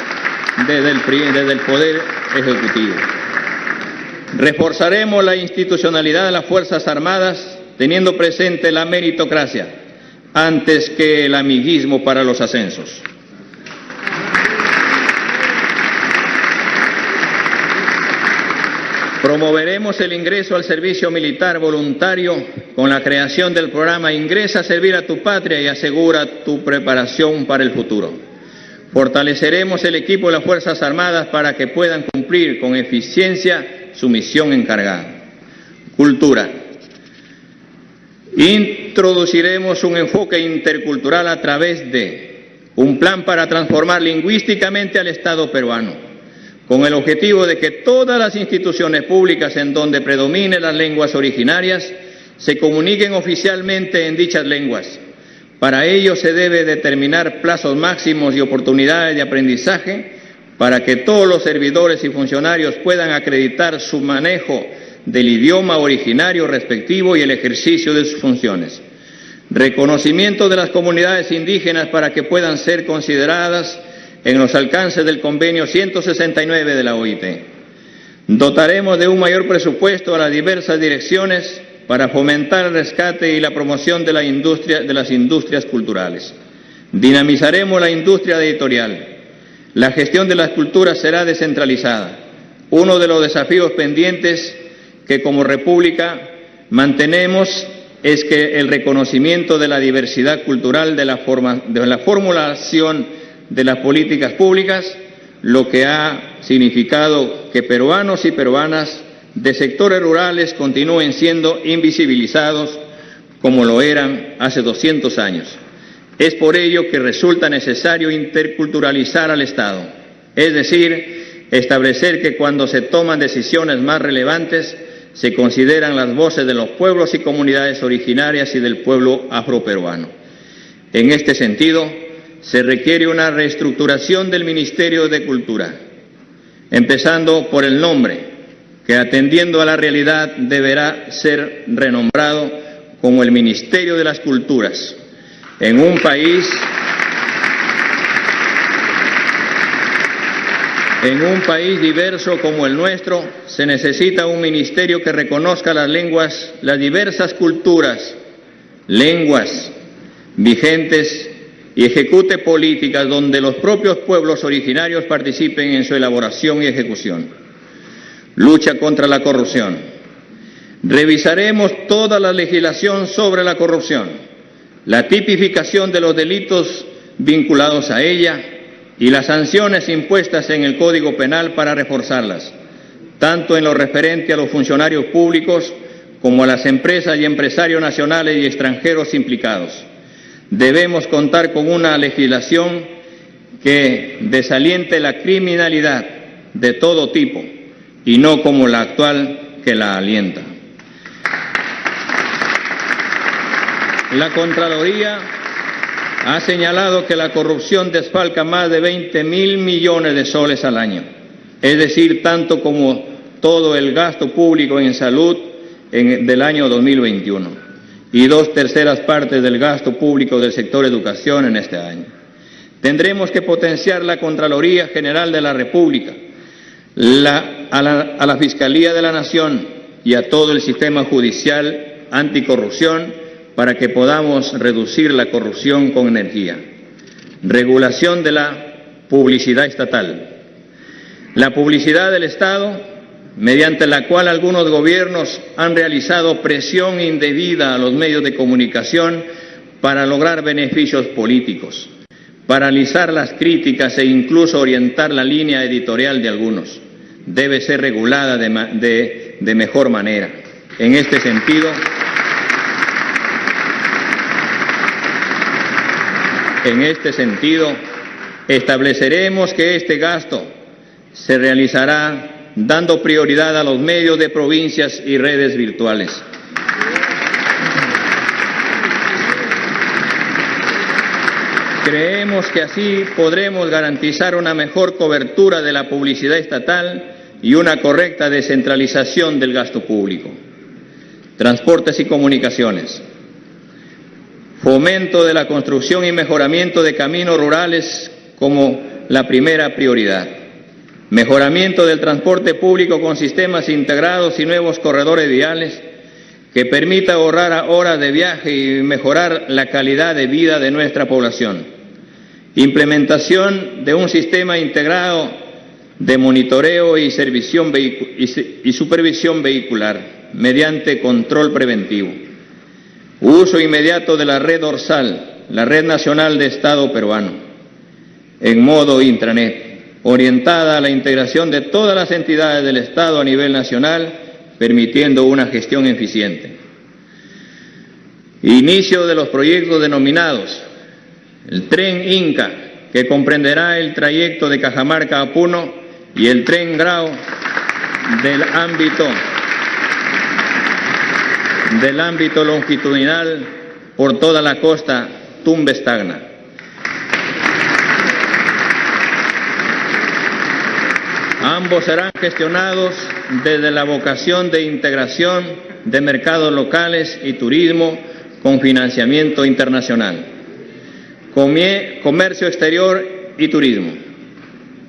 S1: desde el Poder Ejecutivo. Reforzaremos la institucionalidad de las Fuerzas Armadas, teniendo presente la meritocracia antes que el amiguismo para los ascensos. Promoveremos el ingreso al servicio militar voluntario con la creación del programa Ingresa a servir a tu patria y asegura tu preparación para el futuro. Fortaleceremos el equipo de las Fuerzas Armadas para que puedan cumplir con eficiencia su misión encargada. Cultura. Introduciremos un enfoque intercultural a través de un plan para transformar lingüísticamente al Estado peruano, con el objetivo de que todas las instituciones públicas en donde predominen las lenguas originarias se comuniquen oficialmente en dichas lenguas. Para ello se debe determinar plazos máximos y oportunidades de aprendizaje para que todos los servidores y funcionarios puedan acreditar su manejo del idioma originario respectivo y el ejercicio de sus funciones. Reconocimiento de las comunidades indígenas para que puedan ser consideradas en los alcances del convenio 169 de la OIT. Dotaremos de un mayor presupuesto a las diversas direcciones para fomentar el rescate y la promoción de las industrias culturales. Dinamizaremos la industria editorial. La gestión de las culturas será descentralizada. Uno de los desafíos pendientes que como República mantenemos es que el reconocimiento de la diversidad cultural de la formulación de las políticas públicas, lo que ha significado que peruanos y peruanas de sectores rurales continúen siendo invisibilizados como lo eran hace 200 años. Es por ello que resulta necesario interculturalizar al Estado, es decir, establecer que cuando se toman decisiones más relevantes se consideran las voces de los pueblos y comunidades originarias y del pueblo afroperuano. En este sentido, se requiere una reestructuración del Ministerio de Cultura, empezando por el nombre, que atendiendo a la realidad deberá ser renombrado como el Ministerio de las Culturas. En un país diverso como el nuestro, se necesita un ministerio que reconozca las lenguas, las diversas culturas, lenguas vigentes y ejecute políticas donde los propios pueblos originarios participen en su elaboración y ejecución. Lucha contra la corrupción. Revisaremos toda la legislación sobre la corrupción, la tipificación de los delitos vinculados a ella y las sanciones impuestas en el Código Penal para reforzarlas, tanto en lo referente a los funcionarios públicos como a las empresas y empresarios nacionales y extranjeros implicados. Debemos contar con una legislación que desaliente la criminalidad de todo tipo y no como la actual que la alienta. La Contraloría ha señalado que la corrupción desfalca más de 20.000 millones de soles al año, es decir, tanto como todo el gasto público en salud del año 2021. Y 2/3 partes del gasto público del sector educación en este año. Tendremos que potenciar la Contraloría General de la República, a la Fiscalía de la Nación y a todo el sistema judicial anticorrupción para que podamos reducir la corrupción con energía. Regulación de la publicidad estatal. La publicidad del Estado, mediante la cual algunos gobiernos han realizado presión indebida a los medios de comunicación para lograr beneficios políticos, paralizar las críticas e incluso orientar la línea editorial de algunos, debe ser regulada de mejor manera. En este sentido, estableceremos que este gasto se realizará dando prioridad a los medios de provincias y redes virtuales. Creemos que así podremos garantizar una mejor cobertura de la publicidad estatal y una correcta descentralización del gasto público. Transportes y comunicaciones. Fomento de la construcción y mejoramiento de caminos rurales como la primera prioridad. Mejoramiento del transporte público con sistemas integrados y nuevos corredores viales que permita ahorrar horas de viaje y mejorar la calidad de vida de nuestra población. Implementación de un sistema integrado de monitoreo y supervisión vehicular mediante control preventivo. Uso inmediato de la red dorsal, la Red Nacional de Estado Peruano, en modo intranet, orientada a la integración de todas las entidades del Estado a nivel nacional, permitiendo una gestión eficiente. Inicio de los proyectos denominados el Tren Inca, que comprenderá el trayecto de Cajamarca a Puno, y el Tren Grau del ámbito longitudinal por toda la costa Tumbes-Tacna. Ambos serán gestionados desde la vocación de integración de mercados locales y turismo con financiamiento internacional. Comercio exterior y turismo.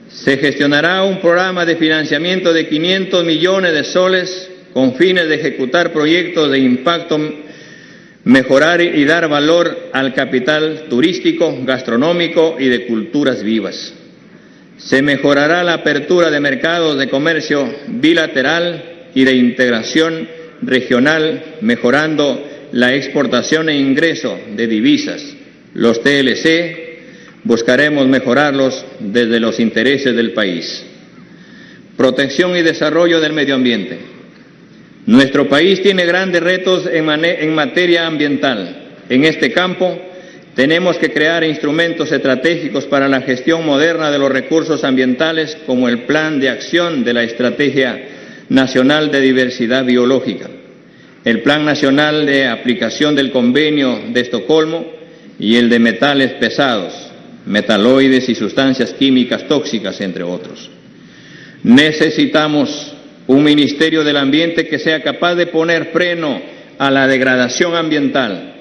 S1: Se gestionará un programa de financiamiento de 500 millones de soles con fines de ejecutar proyectos de impacto, mejorar y dar valor al capital turístico, gastronómico y de culturas vivas. Se mejorará la apertura de mercados de comercio bilateral y de integración regional, mejorando la exportación e ingreso de divisas. Los TLC buscaremos mejorarlos desde los intereses del país. Protección y desarrollo del medio ambiente. Nuestro país tiene grandes retos en materia ambiental. En este campo tenemos que crear instrumentos estratégicos para la gestión moderna de los recursos ambientales, como el Plan de Acción de la Estrategia Nacional de Diversidad Biológica, el Plan Nacional de Aplicación del Convenio de Estocolmo y el de metales pesados, metaloides y sustancias químicas tóxicas, entre otros. Necesitamos un Ministerio del Ambiente que sea capaz de poner freno a la degradación ambiental,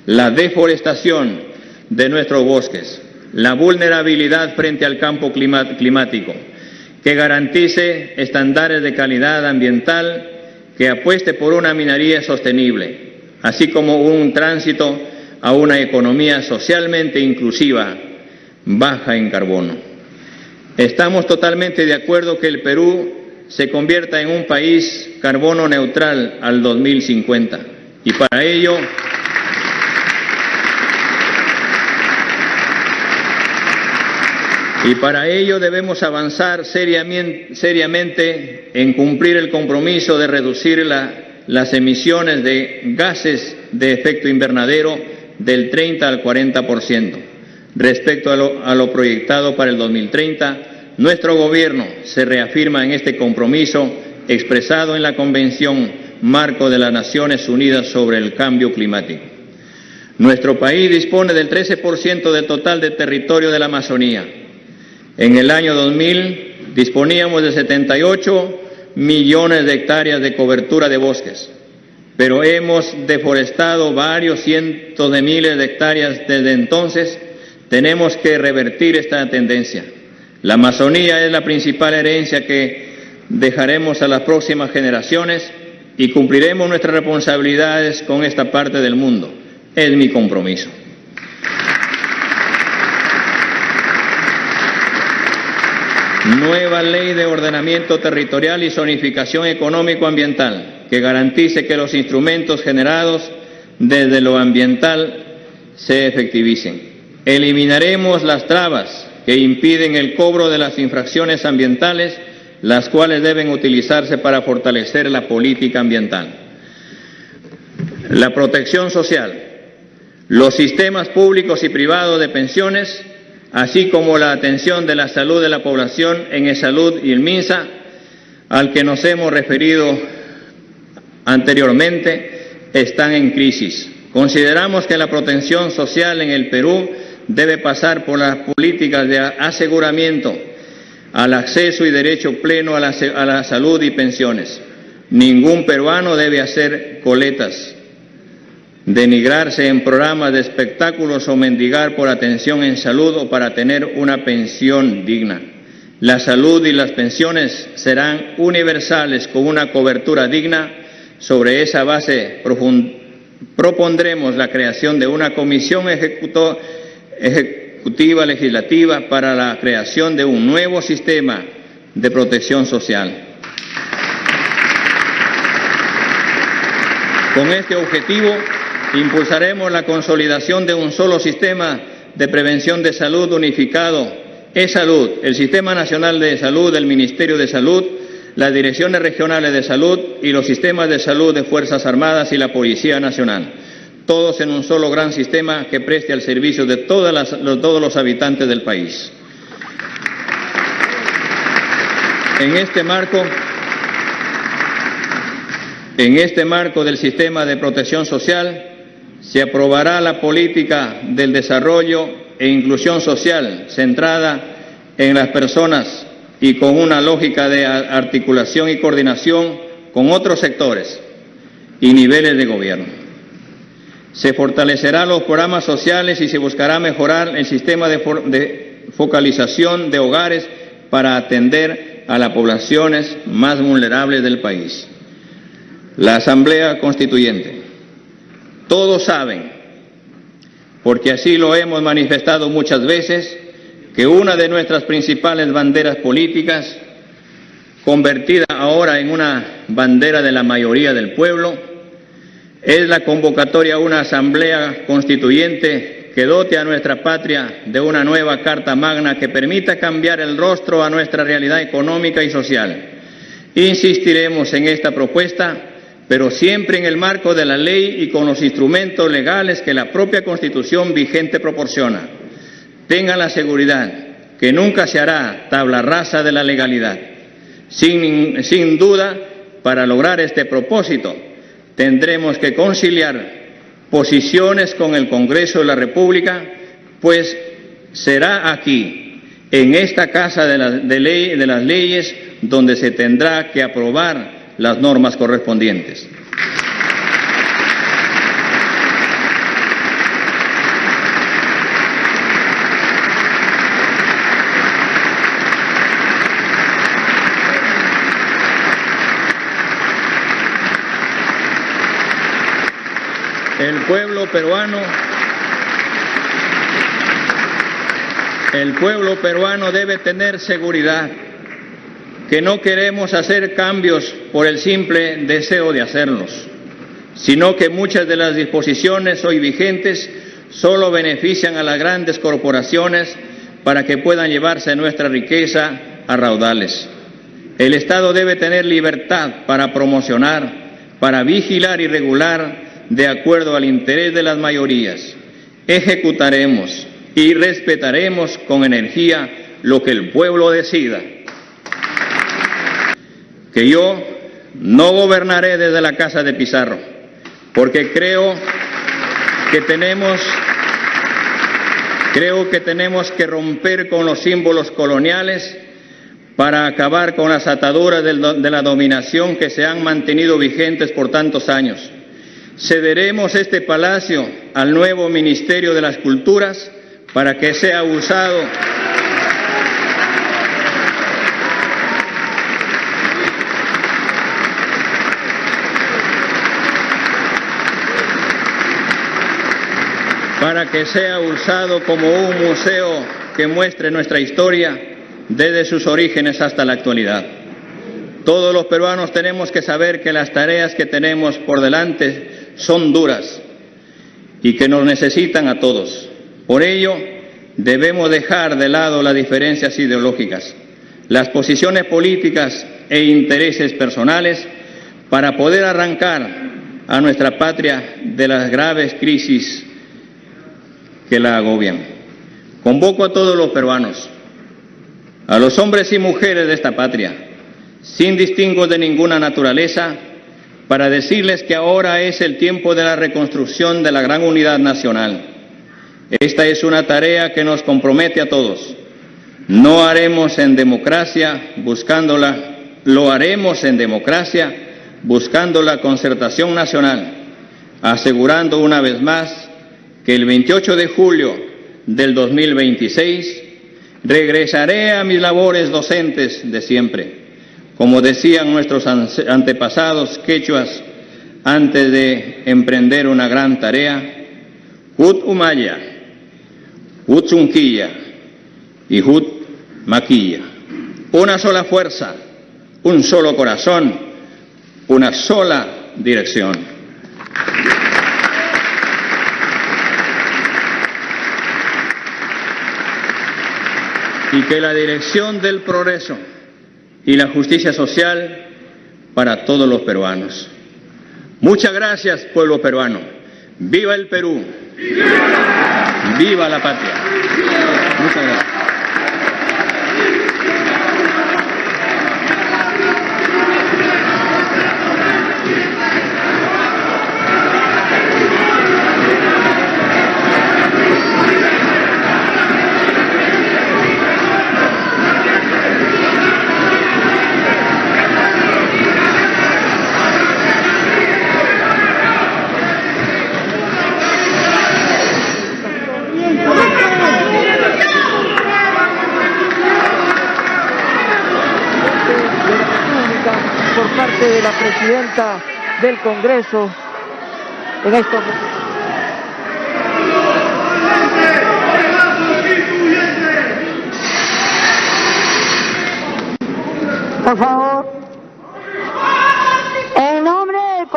S1: la deforestación de nuestros bosques, la vulnerabilidad frente al cambio climático, que garantice estándares de calidad ambiental, que apueste por una minería sostenible, así como un tránsito a una economía socialmente inclusiva, baja en carbono. Estamos totalmente de acuerdo que el Perú se convierta en un país carbono neutral al 2050 y para ello debemos avanzar seriamente en cumplir el compromiso de reducir las emisiones de gases de efecto invernadero del 30 al 40%. Respecto a lo proyectado para el 2030, nuestro gobierno se reafirma en este compromiso expresado en la Convención Marco de las Naciones Unidas sobre el Cambio Climático. Nuestro país dispone del 13% del total de territorio de la Amazonía. En el año 2000 disponíamos de 78 millones de hectáreas de cobertura de bosques, pero hemos deforestado varios cientos de miles de hectáreas desde entonces. Tenemos que revertir esta tendencia. La Amazonía es la principal herencia que dejaremos a las próximas generaciones y cumpliremos nuestras responsabilidades con esta parte del mundo. Es mi compromiso. Nueva ley de ordenamiento territorial y zonificación económico-ambiental que garantice que los instrumentos generados desde lo ambiental se efectivicen. Eliminaremos las trabas que impiden el cobro de las infracciones ambientales, las cuales deben utilizarse para fortalecer la política ambiental. La protección social. Los sistemas públicos y privados de pensiones así como la atención de la salud de la población en ESalud y el MINSA, al que nos hemos referido anteriormente, están en crisis. Consideramos que la protección social en el Perú debe pasar por las políticas de aseguramiento al acceso y derecho pleno a la salud y pensiones. Ningún peruano debe hacer coletas, denigrarse en programas de espectáculos o mendigar por atención en salud o para tener una pensión digna. La salud y las pensiones serán universales con una cobertura digna. Sobre esa base propondremos la creación de una comisión ejecutiva legislativa para la creación de un nuevo sistema de protección social. Con este objetivo, impulsaremos la consolidación de un solo sistema de prevención de salud unificado, ESalud, el Sistema Nacional de Salud del Ministerio de Salud, las direcciones regionales de salud y los sistemas de salud de Fuerzas Armadas y la Policía Nacional, todos en un solo gran sistema que preste al servicio de todos los habitantes del país. En este marco del sistema de protección social, se aprobará la política del desarrollo e inclusión social centrada en las personas y con una lógica de articulación y coordinación con otros sectores y niveles de gobierno. Se fortalecerán los programas sociales y se buscará mejorar el sistema de focalización de hogares para atender a las poblaciones más vulnerables del país. La Asamblea Constituyente. Todos saben, porque así lo hemos manifestado muchas veces, que una de nuestras principales banderas políticas, convertida ahora en una bandera de la mayoría del pueblo, es la convocatoria a una asamblea constituyente que dote a nuestra patria de una nueva Carta Magna que permita cambiar el rostro a nuestra realidad económica y social. Insistiremos en esta propuesta, pero siempre en el marco de la ley y con los instrumentos legales que la propia Constitución vigente proporciona. Tengan la seguridad que nunca se hará tabla rasa de la legalidad. Sin duda, para lograr este propósito, tendremos que conciliar posiciones con el Congreso de la República, pues será aquí, en esta Casa de las Leyes, donde se tendrá que aprobar las normas correspondientes. El pueblo peruano debe tener seguridad que no queremos hacer cambios por el simple deseo de hacerlos, sino que muchas de las disposiciones hoy vigentes solo benefician a las grandes corporaciones para que puedan llevarse nuestra riqueza a raudales. El Estado debe tener libertad para promocionar, para vigilar y regular de acuerdo al interés de las mayorías. Ejecutaremos y respetaremos con energía lo que el pueblo decida. Que yo no gobernaré desde la casa de Pizarro, porque creo que tenemos que romper con los símbolos coloniales para acabar con las ataduras de la dominación que se han mantenido vigentes por tantos años. Cederemos este palacio al nuevo Ministerio de las Culturas para que sea usado como un museo que muestre nuestra historia desde sus orígenes hasta la actualidad. Todos los peruanos tenemos que saber que las tareas que tenemos por delante son duras y que nos necesitan a todos. Por ello, debemos dejar de lado las diferencias ideológicas, las posiciones políticas e intereses personales para poder arrancar a nuestra patria de las graves crisis que la agobian. Convoco a todos los peruanos, a los hombres y mujeres de esta patria, sin distingos de ninguna naturaleza, para decirles que ahora es el tiempo de la reconstrucción de la gran unidad nacional. Esta es una tarea que nos compromete a todos. Lo haremos en democracia buscando la concertación nacional, asegurando una vez más que el 28 de julio del 2026 regresaré a mis labores docentes de siempre. Como decían nuestros antepasados quechuas antes de emprender una gran tarea, Hut Umaya, Hut Zunquilla y Hut Maquilla. Una sola fuerza, un solo corazón, una sola dirección. Y que la dirección del progreso y la justicia social para todos los peruanos. Muchas gracias, pueblo peruano. ¡Viva el Perú! ¡Viva la patria! Muchas gracias.
S2: Por parte de la presidenta del Congreso en estos momentos. Por favor, en nombre del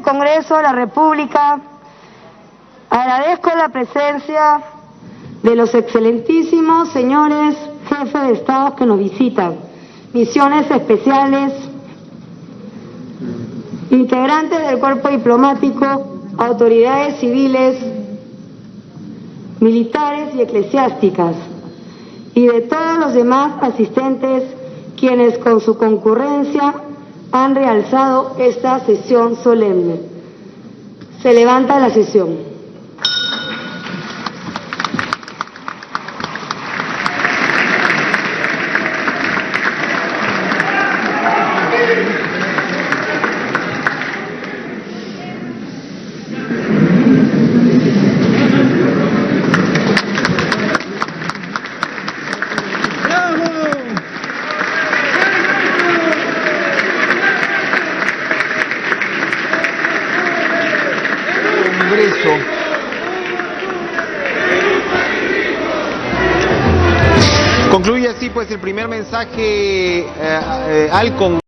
S2: Congreso de la República, agradezco la presencia de los excelentísimos señores jefes de Estado que nos visitan, misiones especiales, integrantes del cuerpo diplomático, autoridades civiles, militares y eclesiásticas, y de todos los demás asistentes quienes con su concurrencia han realzado esta sesión solemne. Se levanta la sesión.
S3: Concluye así pues el primer mensaje al Congreso.